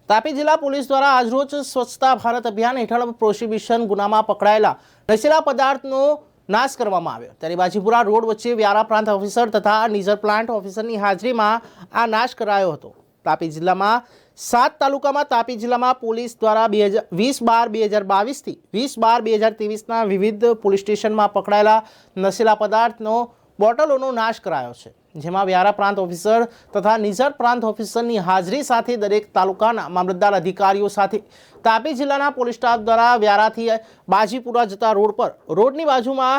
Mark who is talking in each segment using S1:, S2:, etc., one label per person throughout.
S1: તાપી જિલ્લા પોલીસ દ્વારા આજરોજ સ્વચ્છતા ભારત અભિયાન હેઠળ પ્રોહિબિશન ગુનામાં પકડાયેલા નશીલા પદાર્થનો નાશ કરવામાં આવ્યો। ત્યારે બાજીપુરા રોડ વચ્ચે વ્યારા પ્રાંત ઓફિસર તથા નીઝર પ્લાન્ટ ઓફિસરની હાજરીમાં આ નાશ કરાયો હતો। તાપી જિલ્લામાં 7 તાલુકામાં તાપી જિલ્લામાં પોલીસ દ્વારા 20/12/2022 થી 20/12/2023ના વિવિધ પોલીસ સ્ટેશનમાં પકડાયેલા નશીલા પદાર્થનો બોટલોનો નાશ કરાયો છે, જેમાં વ્યારા પ્રાંત ઓફિસર તથા નીઝર પ્રાંત ઓફિસરની હાજરી સાથે દરેક તાલુકાના મામલતદાર અધિકારીઓ સાથે તાપી જિલ્લાના પોલીસ સ્ટાફ દ્વારા વ્યારાથી બાજીપુરા જતા રોડ પર રોડની બાજુમાં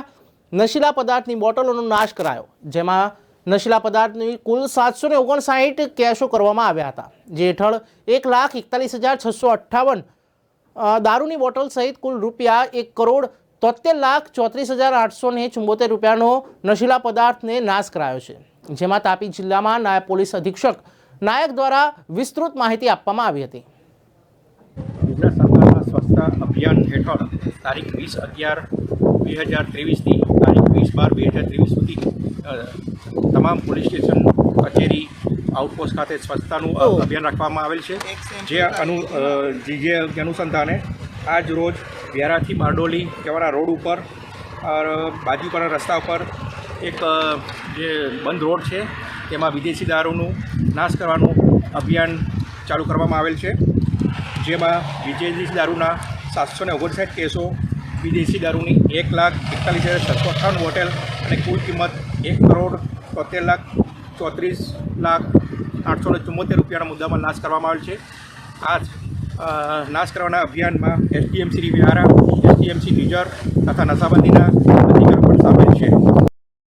S1: નશીલા પદાર્થની બોટલોનો નાશ કરાયો, જેમાં નશીલા પદાર્થની કુલ 759 કેશો કરવામાં આવ્યા હતા, જે હેઠળ 1,41,658 દારૂની બોટલ સહિત કુલ રૂપિયા 1,73,34,874 રૂપિયાનો નશીલા પદાર્થને નાશ કરાયો છે, જેમાં તાપી જિલ્લામાં નાયબ પોલીસ અધિક્ષક નાયક દ્વારા વિસ્તૃત માહિતી આપવામાં આવી હતી।
S2: ગુજરાત સરકારના સ્વચ્છતા અભિયાન હેઠળ તારીખ 20/11/2023 થી તારીખ 20/12/2023 સુધી તમામ પોલીસ સ્ટેશન કચેરી આઉટપોસ્ટ ખાતે સ્વચ્છતાનું અભિયાન રાખવામાં આવેલ છે, જે અનુસંધાને આજ રોજ વ્યારાથી બારડોલી કહેવાના રોડ ઉપર બાજુપરના રસ્તા ઉપર એક જે બંધ રોડ છે તેમાં વિદેશી દારૂનું નાશ કરવાનું અભિયાન ચાલુ કરવામાં આવેલ છે, જેમાં વિદેશી દારૂના 759 કેસો, વિદેશી દારૂની 1,41,658 બોટલ અને કુલ કિંમત 1,34,34,874 રૂપિયાના મુદ્દામાં નાશ કરવામાં આવેલ છે। આ નાશ કરવાના અભિયાનમાં SDMC વ્યારા, SDMC નીઝર તથા નશાબંધીના અધિકારીઓ પણ સામેલ છે।